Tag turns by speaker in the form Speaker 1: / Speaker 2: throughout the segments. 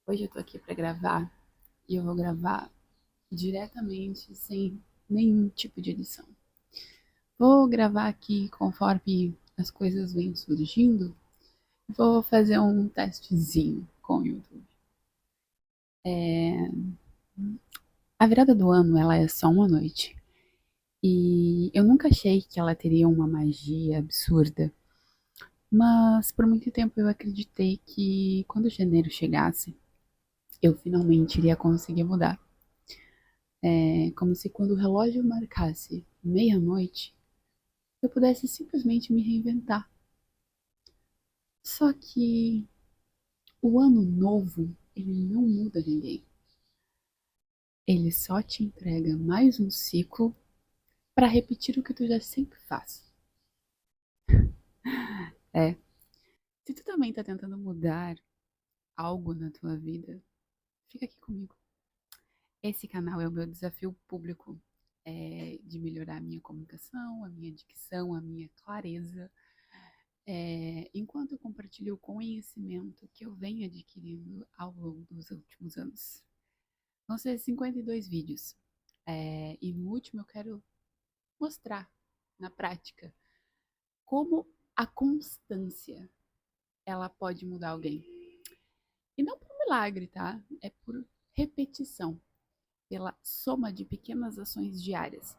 Speaker 1: Hoje eu tô aqui pra gravar e eu vou gravar diretamente, sem nenhum tipo de edição. Vou gravar aqui conforme as coisas vêm surgindo. Vou fazer um testezinho com o YouTube. A virada do ano, ela é só uma noite. E eu nunca achei que ela teria uma magia absurda. Mas por muito tempo eu acreditei que quando janeiro chegasse, eu finalmente iria conseguir mudar. É como se quando o relógio marcasse meia-noite, eu pudesse simplesmente me reinventar. Só que o ano novo, ele não muda ninguém. Ele só te entrega mais um ciclo para repetir o que tu já sempre faz. É, se tu também tá tentando mudar algo na tua vida, fica aqui comigo. Esse canal é o meu desafio público, de melhorar a minha comunicação, a minha dicção, a minha clareza. Enquanto eu compartilho o conhecimento que eu venho adquirindo ao longo dos últimos anos. Vão ser 52 vídeos. E no último eu quero mostrar, na prática, como a constância ela pode mudar alguém. E não por milagre, tá? É por repetição, pela soma de pequenas ações diárias.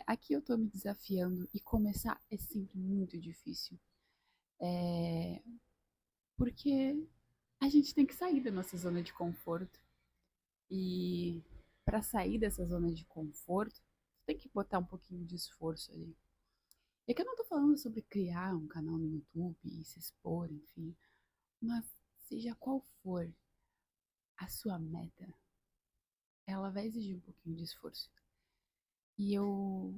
Speaker 1: Aqui eu tô me desafiando e começar é sempre muito difícil. É, porque a gente tem que sair da nossa zona de conforto. E para sair dessa zona de conforto, tem que botar um pouquinho de esforço ali. E aqui eu não tô falando sobre criar um canal no YouTube e se expor, enfim. Mas seja qual for a sua meta, ela vai exigir um pouquinho de esforço. E eu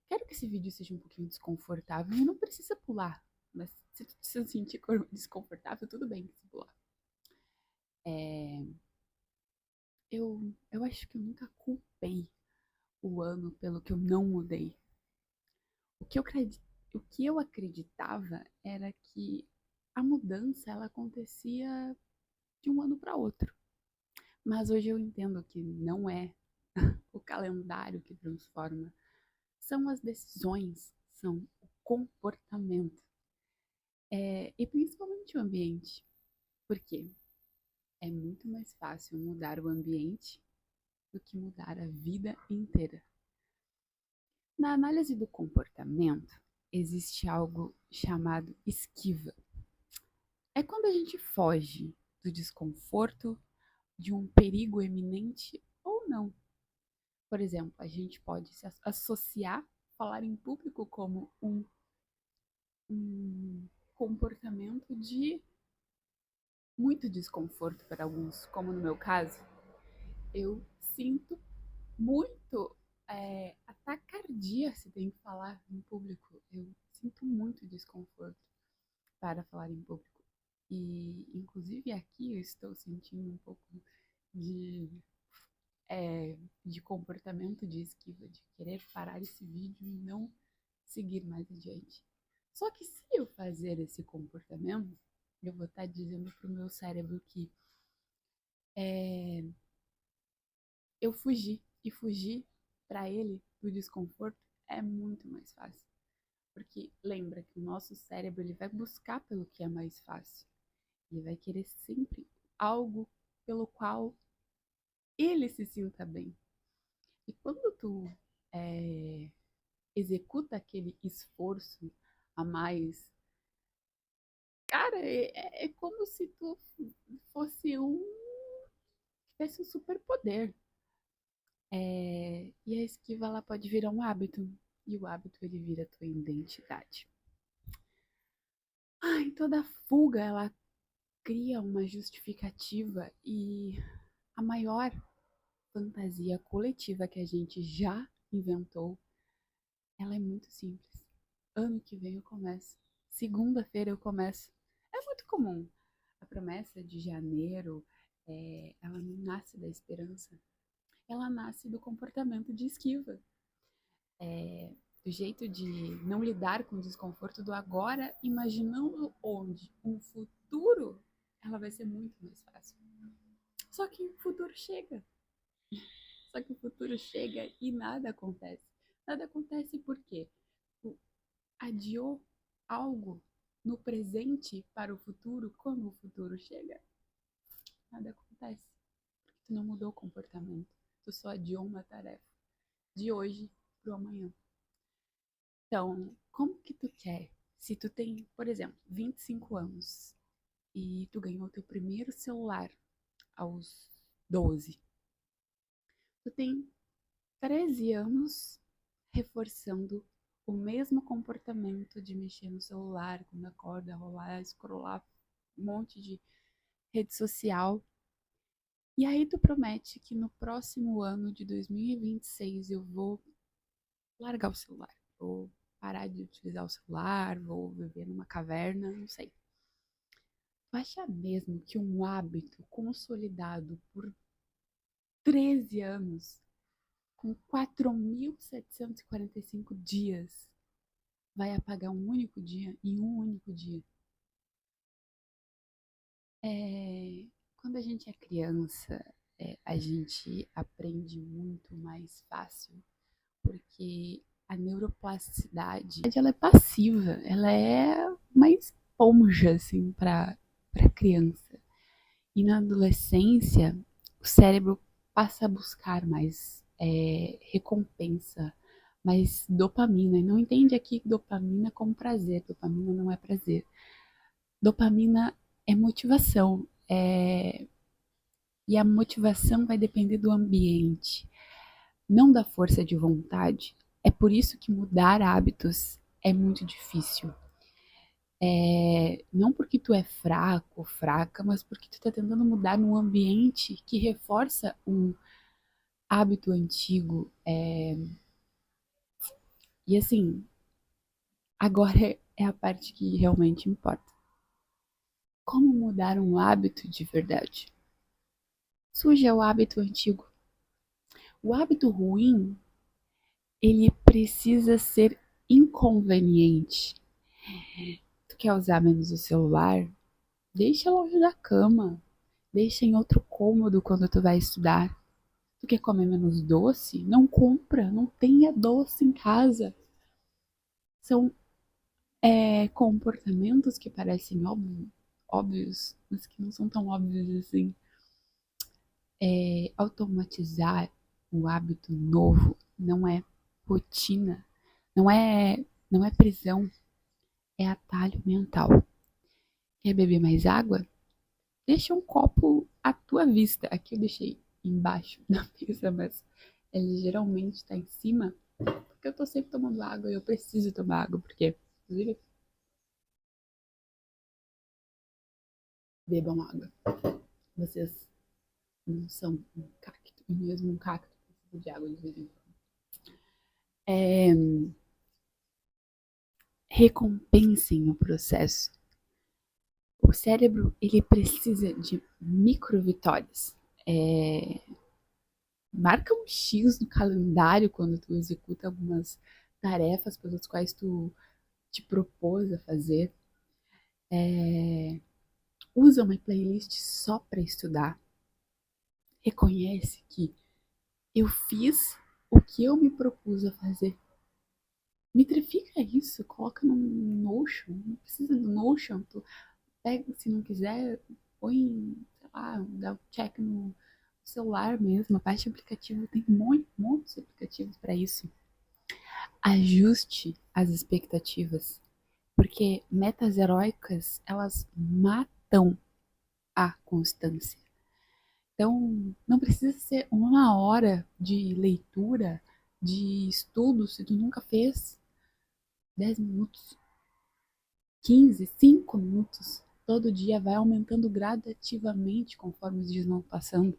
Speaker 1: quero que esse vídeo seja um pouquinho desconfortável e não precisa pular. Mas se tu se sentir desconfortável, tudo bem se pular. É, eu acho que eu nunca culpei o ano pelo que eu não mudei. O que eu, o que eu acreditava era que a mudança ela acontecia de um ano para outro. Mas hoje eu entendo que não é o calendário que transforma, são as decisões, são o comportamento. E principalmente o ambiente. Por quê? É muito mais fácil mudar o ambiente do que mudar a vida inteira. Na análise do comportamento, existe algo chamado esquiva. É quando a gente foge do desconforto, de um perigo eminente ou não. Por exemplo, a gente pode se associar, falar em público como um comportamento de muito desconforto para alguns, como no meu caso. Eu sinto muito atacardia se tem que falar em público. Eu sinto muito desconforto para falar em público. E, inclusive, aqui eu estou sentindo um pouco de, de comportamento de esquiva, de querer parar esse vídeo e não seguir mais adiante. Só que se eu fazer esse comportamento, eu vou estar dizendo para o meu cérebro que é, eu fugi. E fugir para ele do desconforto é muito mais fácil. Porque lembra que o nosso cérebro ele vai buscar pelo que é mais fácil. Ele vai querer sempre algo pelo qual ele se sinta bem. E quando tu é, executa aquele esforço a mais, cara, é como se tu fosse tivesse um superpoder. E a esquiva ela pode virar um hábito. E o hábito ele vira a tua identidade. Ai, toda fuga ela cria uma justificativa e a maior fantasia coletiva que a gente já inventou, ela é muito simples. Ano que vem eu começo. Segunda-feira eu começo. É muito comum. A promessa de janeiro, ela não nasce da esperança. Ela nasce do comportamento de esquiva. Do jeito de não lidar com o desconforto do agora, imaginando onde um futuro ela vai ser muito mais fácil. Só que o futuro chega. Só que o futuro chega e nada acontece. Nada acontece porque tu adiou algo no presente para o futuro. Quando o futuro chega, nada acontece. Tu não mudou o comportamento. Tu só adiou uma tarefa de hoje para o amanhã. Então, como que tu quer? Se tu tem, por exemplo, 25 anos e tu ganhou teu primeiro celular aos 12, tu tem 13 anos reforçando o mesmo comportamento de mexer no celular quando acorda, rolar, scrollar um monte de rede social. E aí tu promete que no próximo ano de 2026 eu vou largar o celular, vou parar de utilizar o celular, vou viver numa caverna, não sei. Tu acha mesmo que um hábito consolidado por 13 anos, com 4.745 dias, vai apagar um único dia em um único dia? Quando a gente é criança, a gente aprende muito mais fácil, porque a neuroplasticidade, ela é passiva, ela é uma esponja, assim, para criança. E na adolescência, o cérebro passa a buscar mais recompensa, mais dopamina. E não entende aqui dopamina como prazer. Dopamina não é prazer. Dopamina é motivação. E a motivação vai depender do ambiente, não da força de vontade. É por isso que mudar hábitos é muito difícil. Não porque tu é fraco ou fraca, mas porque tu tá tentando mudar num ambiente que reforça um hábito antigo. E assim, agora é a parte que realmente importa. Como mudar um hábito de verdade? Suja o hábito antigo. O hábito ruim, ele precisa ser inconveniente. Tu quer usar menos o celular? Deixa longe da cama. Deixa em outro cômodo quando tu vai estudar. Tu quer comer menos doce? Não compra, não tenha doce em casa. São comportamentos que parecem óbvios, mas que não são tão óbvios assim. Automatizar o hábito novo não é rotina, não é, não é prisão, é atalho mental. Quer beber mais água? Deixa um copo à tua vista. Aqui eu deixei embaixo da mesa, mas ele geralmente está em cima, porque eu tô sempre tomando água e eu preciso tomar água, porque, inclusive, bebam água. Vocês não são um cacto, e mesmo um cacto precisa de água de vez em quando. Recompensem o processo. O cérebro, ele precisa de micro vitórias. Marca um X no calendário quando tu executa algumas tarefas pelas quais tu te propôs a fazer. Usa uma playlist só para estudar. Reconhece que eu fiz o que eu me propus a fazer. Metrifica isso, coloca no Notion, não precisa do Notion, tu pega, se não quiser, põe, sei lá, dá um check no celular mesmo, baixa aplicativo, tem muitos de aplicativos para isso. Ajuste as expectativas, porque metas heróicas, elas matam a constância. Então, não precisa ser 1 hora de leitura, de estudo, se tu nunca fez 10 minutos, 15, 5 minutos. Todo dia vai aumentando gradativamente conforme os dias vão passando.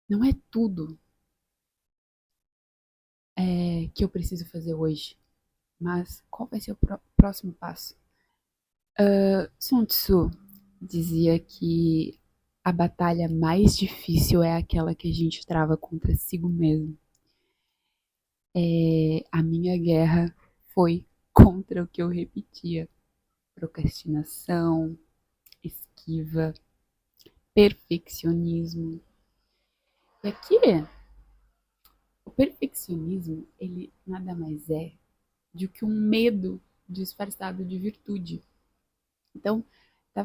Speaker 1: Não é tudo que eu preciso fazer hoje, mas qual vai ser o próximo passo? Sun Tzu dizia que a batalha mais difícil é aquela que a gente trava contra si mesmo. A minha guerra foi contra o que eu repetia: procrastinação, esquiva, perfeccionismo. E aqui, o perfeccionismo, ele nada mais é do que um medo disfarçado de virtude. Então,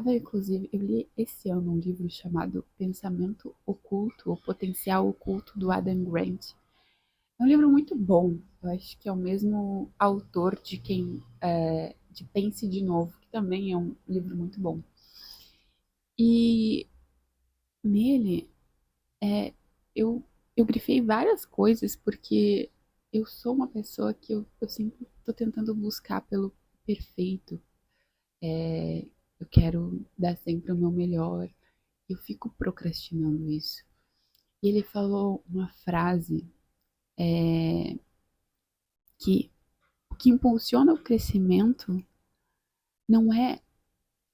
Speaker 1: inclusive, eu li esse ano um livro chamado Pensamento Oculto, ou Potencial Oculto, do Adam Grant. É um livro muito bom. Eu acho que é o mesmo autor de Pense de Novo, que também é um livro muito bom. E nele, é, eu, eu grifei várias coisas porque eu sou uma pessoa que eu sempre estou tentando buscar pelo perfeito. É, eu quero dar sempre o meu melhor. Eu fico procrastinando isso. E ele falou uma frase que o que impulsiona o crescimento não é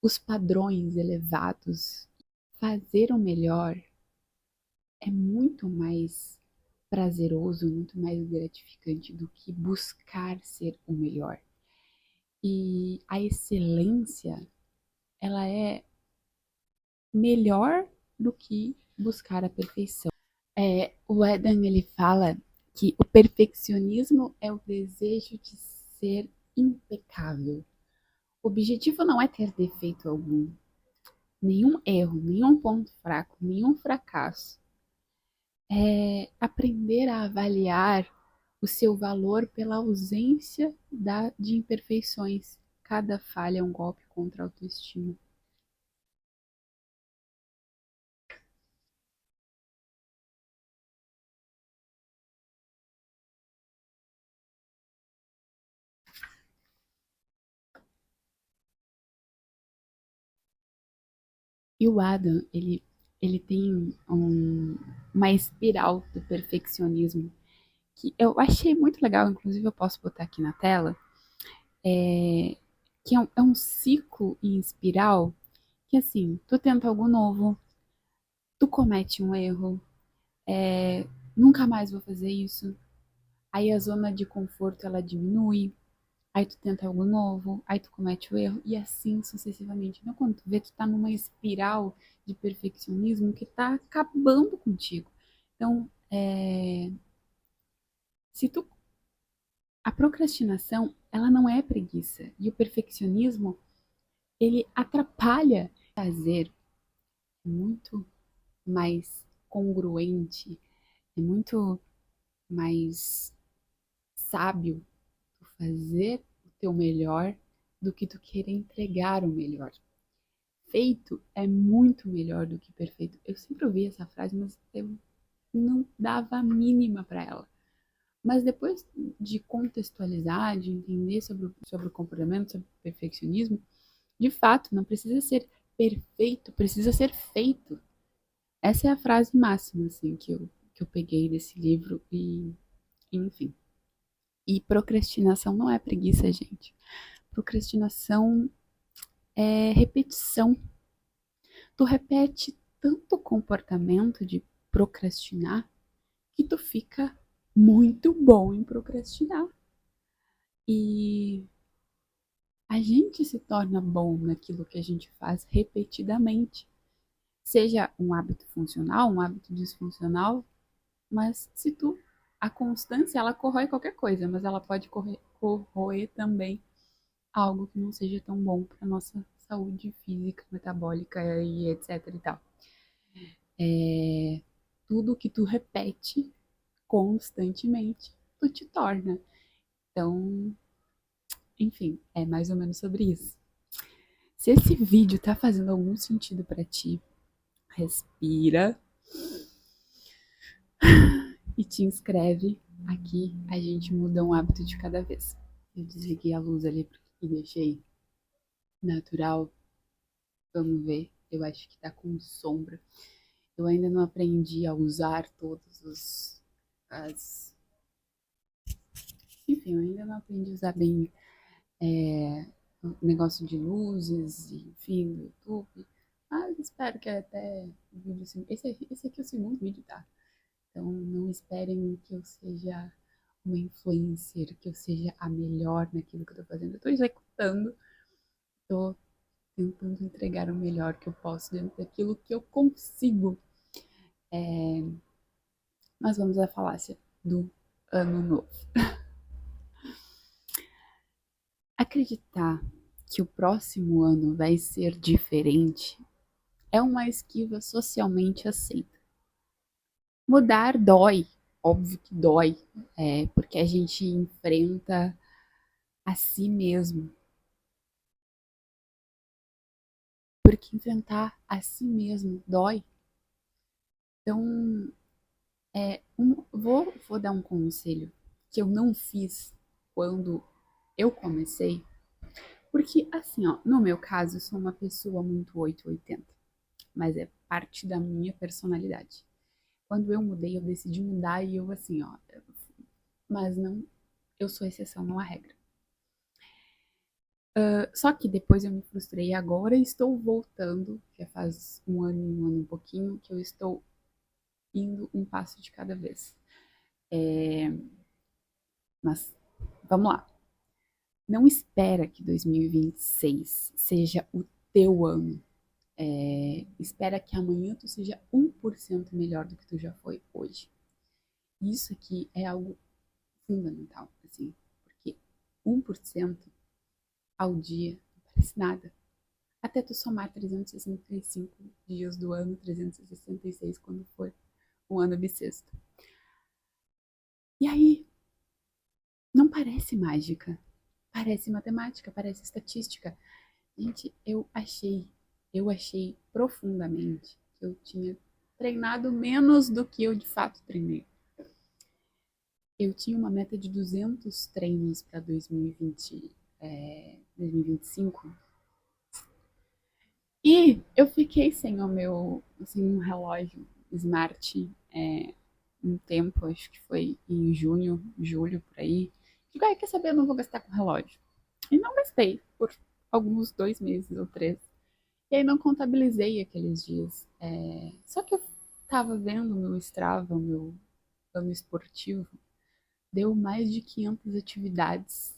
Speaker 1: os padrões elevados. Fazer o melhor é muito mais prazeroso, muito mais gratificante do que buscar ser o melhor. E a excelência, ela é melhor do que buscar a perfeição. O Eden, ele fala que o perfeccionismo é o desejo de ser impecável. O objetivo não é ter defeito algum, nenhum erro, nenhum ponto fraco, nenhum fracasso. É aprender a avaliar o seu valor pela ausência de imperfeições. Cada falha é um golpe contra a autoestima. E o Adam, ele tem uma espiral do perfeccionismo que eu achei muito legal, inclusive eu posso botar aqui na tela, que é um ciclo em espiral que assim, tu tenta algo novo, tu comete um erro, nunca mais vou fazer isso, aí a zona de conforto ela diminui, aí tu tenta algo novo, aí tu comete o erro, e assim sucessivamente. Então, quando tu vê, tu tá numa espiral de perfeccionismo que tá acabando contigo. Então, se tu. A procrastinação, ela não é preguiça. E o perfeccionismo, ele atrapalha fazer muito mais congruente, é muito mais sábio tu fazer o teu melhor do que tu querer entregar o melhor. Feito é muito melhor do que perfeito. Eu sempre ouvi essa frase, mas eu não dava a mínima para ela. Mas depois de contextualizar, de entender sobre o comportamento, sobre o perfeccionismo, de fato, não precisa ser perfeito, precisa ser feito. Essa é a frase máxima, assim, que eu peguei desse livro e, enfim. E procrastinação não é preguiça, gente. Procrastinação é repetição. Tu repete tanto o comportamento de procrastinar que tu fica muito bom em procrastinar. E a gente se torna bom naquilo que a gente faz repetidamente. Seja um hábito funcional, um hábito disfuncional, mas se tu a constância ela corrói qualquer coisa, mas ela pode corroer também algo que não seja tão bom para nossa saúde física, metabólica e etc e tal. Tudo que tu repete constantemente, tu te torna. Então, enfim, é mais ou menos sobre isso. Se esse vídeo tá fazendo algum sentido para ti, respira e te inscreve. Aqui a gente muda um hábito de cada vez. Eu desliguei a luz ali e deixei natural. Vamos ver. Eu acho que tá com sombra. Eu ainda não aprendi a usar todos as. Enfim, eu ainda não aprendi a usar bem o negócio de luzes, enfim, do YouTube. Mas espero que até o vídeo. Esse aqui é o segundo vídeo, tá? Então não esperem que eu seja uma influencer, que eu seja a melhor naquilo que eu tô fazendo. Eu tô executando, tô tentando entregar o melhor que eu posso dentro daquilo que eu consigo. Mas vamos à falácia do ano novo. Acreditar que o próximo ano vai ser diferente é uma esquiva socialmente aceita. Mudar dói, óbvio que dói, porque a gente enfrenta a si mesmo. Porque enfrentar a si mesmo dói. Então, vou dar um conselho que eu não fiz quando eu comecei. Porque, assim, ó, no meu caso, eu sou uma pessoa muito 880, mas é parte da minha personalidade. Quando eu mudei, eu decidi mudar e eu, assim, ó, mas não, eu sou exceção, não a regra. Só que depois eu me frustrei e agora estou voltando, já faz um ano e um pouquinho, que eu estou indo um passo de cada vez. Mas vamos lá. Não espera que 2026 seja o teu ano. Espera que amanhã tu seja 1% melhor do que tu já foi hoje. Isso aqui é algo fundamental, assim, porque 1% ao dia não parece nada. Até tu somar 365 dias do ano, 366 quando for um ano bissexto. E aí, não parece mágica, parece matemática, parece estatística. Gente, eu achei profundamente que eu tinha treinado menos do que eu de fato treinei. Eu tinha uma meta de 200 treinos para 2025 e eu fiquei sem o meu, assim, um relógio smart um tempo, acho que foi em junho, julho, por aí. Digo, quer saber, eu não vou gastar com relógio. E não gastei por alguns 2 meses ou 3. E aí não contabilizei aqueles dias. Só que eu tava vendo o meu Strava, o meu plano esportivo, deu mais de 500 atividades.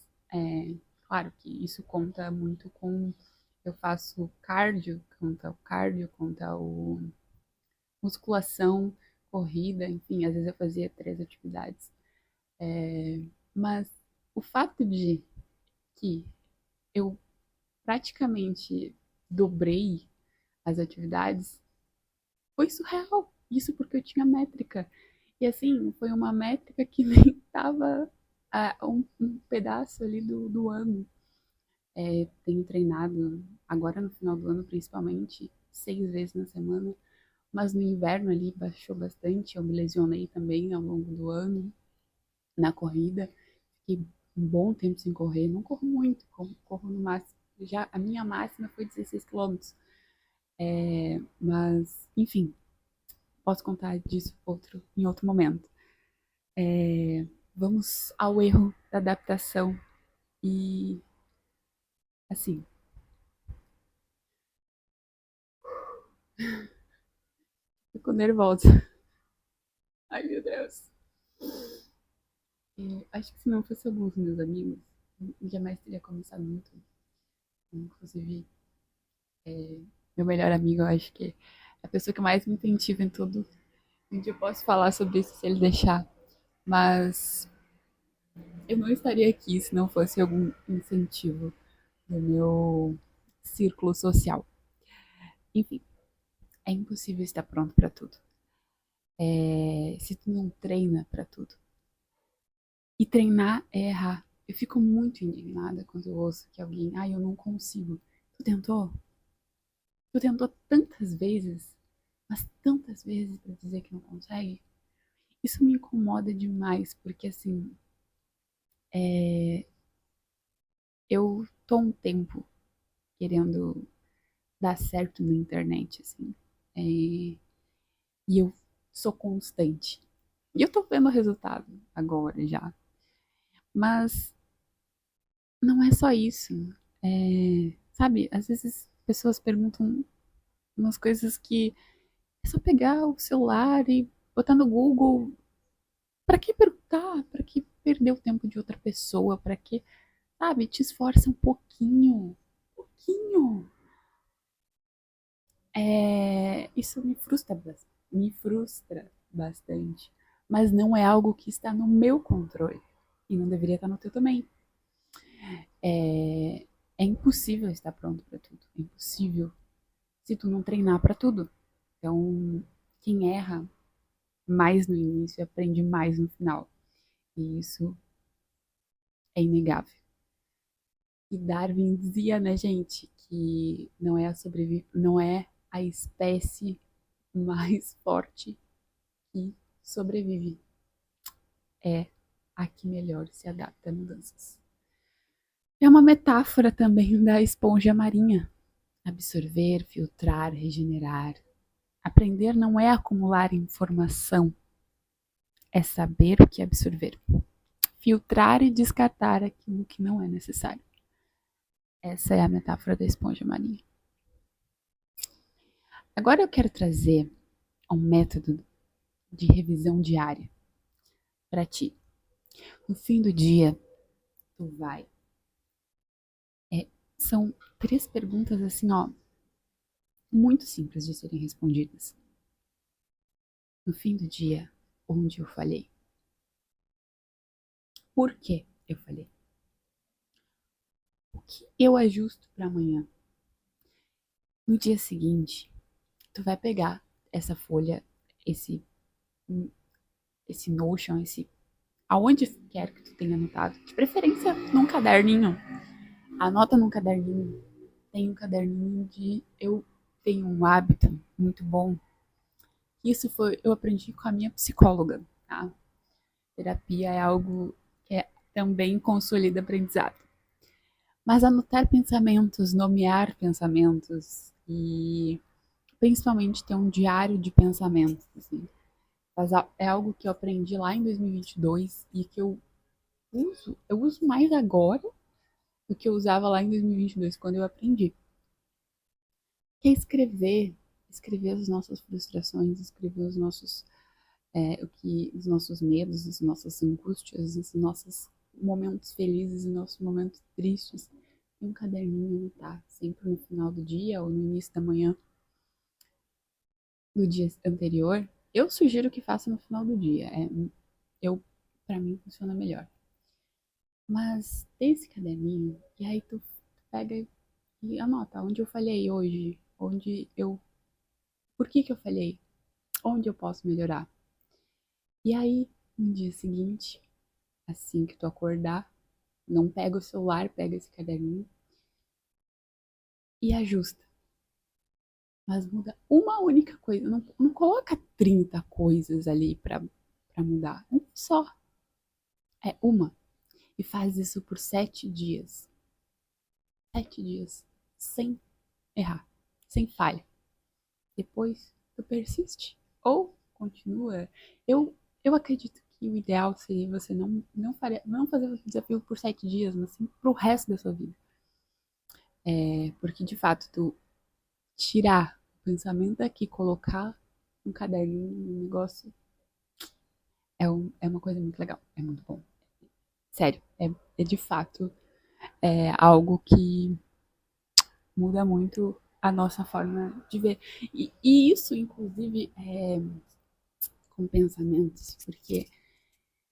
Speaker 1: Claro que isso conta muito com. Eu faço cardio, conta o musculação, corrida, enfim, às vezes eu fazia 3 atividades. Mas o fato de que eu praticamente dobrei as atividades foi surreal. Isso porque eu tinha métrica. E assim, foi uma métrica que nem estava um pedaço ali do ano. Tenho treinado agora no final do ano, principalmente, 6 vezes na semana. Mas no inverno ali baixou bastante. Eu me lesionei também ao longo do ano na corrida. Fiquei um bom tempo sem correr. Não corro muito, corro no máximo. Já a minha máxima foi 16 quilômetros. Mas, enfim, posso contar disso em outro momento. Vamos ao erro da adaptação. E, assim, fico nervosa. Ai, meu Deus. Acho que se não fosse alguns meus amigos, jamais teria começado muito. Inclusive, meu melhor amigo, eu acho que é a pessoa que mais me incentiva em tudo. Um dia eu posso falar sobre isso se ele deixar. Mas eu não estaria aqui se não fosse algum incentivo do meu círculo social. Enfim, é impossível estar pronto para tudo. Se tu não treina para tudo. E treinar é errar. Eu fico muito indignada quando eu ouço que alguém, eu não consigo. Tu tentou? Tu tentou tantas vezes, mas tantas vezes para dizer que não consegue? Isso me incomoda demais, porque assim, eu tô um tempo querendo dar certo na internet, assim. É, e eu sou constante. E eu tô vendo o resultado agora já. Mas não é só isso. Sabe, às vezes pessoas perguntam umas coisas que é só pegar o celular e botar no Google. Pra que perguntar? Pra que perder o tempo de outra pessoa? Pra que, sabe, te esforça um pouquinho. Um pouquinho. Isso me frustra bastante, mas não é algo que está no meu controle e não deveria estar no teu também. É, é impossível estar pronto para tudo, é impossível se tu não treinar para tudo. Então, quem erra mais no início aprende mais no final, e isso é inegável. E Darwin dizia, né, gente, que não é a espécie mais forte que sobrevive, é a que melhor se adapta a mudanças. É uma metáfora também da esponja marinha. Absorver, filtrar, regenerar. Aprender não é acumular informação, é saber o que absorver. Filtrar e descartar aquilo que não é necessário. Essa é a metáfora da esponja marinha. Agora eu quero trazer um método de revisão diária para ti. No fim do dia, tu vai. São 3 perguntas assim, ó, muito simples de serem respondidas. No fim do dia, onde eu falhei? Por que eu falhei? O que eu ajusto para amanhã? No dia seguinte, tu vai pegar essa folha, esse esse Notion, aonde quer que tu tenha anotado, de preferência num caderninho. Anota num caderninho. Tem um caderninho de eu tenho um hábito muito bom. Eu aprendi com a minha psicóloga, tá? Terapia é algo que também consolida aprendizado. Mas anotar pensamentos, nomear pensamentos e principalmente ter um diário de pensamentos, assim. É algo que eu aprendi lá em 2022 e que eu uso mais agora do que eu usava lá em 2022, quando eu aprendi. Que é escrever as nossas frustrações, escrever os nossos medos, as nossas angústias, os nossos momentos felizes e nossos momentos tristes. Em um caderninho, tá? Sempre no final do dia ou no início da manhã do dia anterior. Eu sugiro que faça no final do dia. Para mim funciona melhor. Mas tem esse caderninho e aí tu pega e anota onde eu falhei hoje, por que eu falhei, onde eu posso melhorar. E aí, no dia seguinte, assim que tu acordar, não pega o celular, pega esse caderninho e ajusta. Mas muda uma única coisa. Não coloca 30 coisas ali pra mudar. Uma só. É uma. E faz isso por 7 dias. 7 dias. Sem errar. Sem falha. Depois, tu persiste. Ou continua. Eu acredito que o ideal seria você não fazer o desafio por 7 dias, mas sim pro resto da sua vida. Porque, de fato, tu tirar o pensamento daqui, colocar um caderninho, um negócio, é uma coisa muito legal. É muito bom. Sério, é de fato algo que muda muito a nossa forma de ver. E isso, inclusive, com pensamentos, porque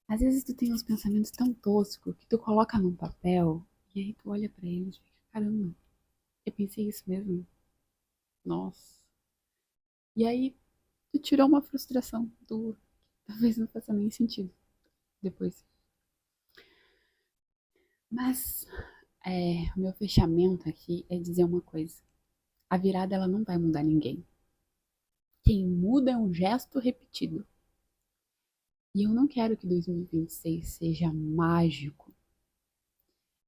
Speaker 1: às vezes tu tem uns pensamentos tão toscos que tu coloca num papel e aí tu olha pra eles e fica, caramba, eu pensei isso mesmo. Nossa. E aí tu tirou uma frustração tua. Talvez não faça nem sentido depois. Mas o meu fechamento aqui é dizer uma coisa. A virada ela não vai mudar ninguém. Quem muda é um gesto repetido. E eu não quero que 2026 seja mágico.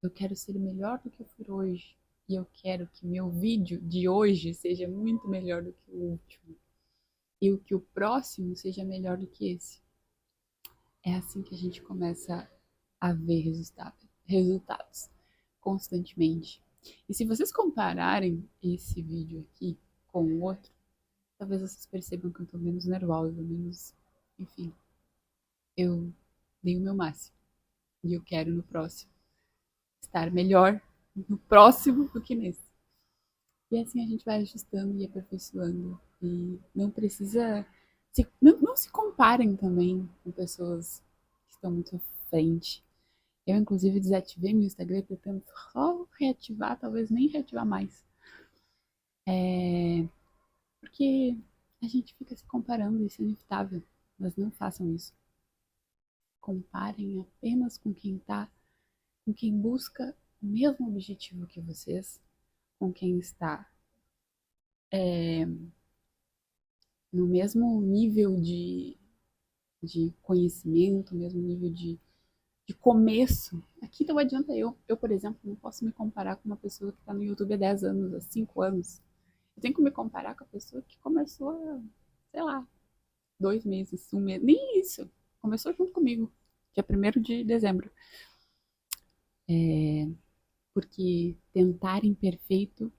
Speaker 1: Eu quero ser melhor do que eu fui hoje. E eu quero que meu vídeo de hoje seja muito melhor do que o último. E o que o próximo seja melhor do que esse. É assim que a gente começa a ver resultados constantemente. E se vocês compararem esse vídeo aqui com o outro, talvez vocês percebam que eu tô menos nervosa, menos. Enfim, eu dei o meu máximo. E eu quero no próximo estar melhor no próximo do que nesse. E assim a gente vai ajustando e aperfeiçoando. E não precisa. Não se comparem também com pessoas que estão muito à frente. Eu, inclusive, desativei meu Instagram, pretendo só reativar, talvez nem reativar mais. Porque a gente fica se comparando, isso é inevitável. Mas não façam isso. Comparem apenas com quem tá, com quem busca o mesmo objetivo que vocês, com quem está no mesmo nível de conhecimento, mesmo nível de começo. Aqui não adianta eu, por exemplo, não posso me comparar com uma pessoa que está no YouTube há 10 anos, há 5 anos. Eu tenho que me comparar com a pessoa que começou, sei lá, 2 meses, um mês, nem isso. Começou junto comigo, dia 1º de dezembro. Porque tentar imperfeito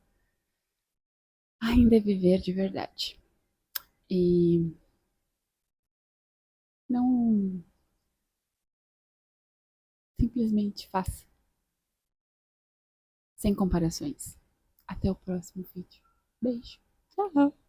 Speaker 1: ainda é viver de verdade. E não simplesmente faça, sem comparações. Até o próximo vídeo. Beijo. Tchau.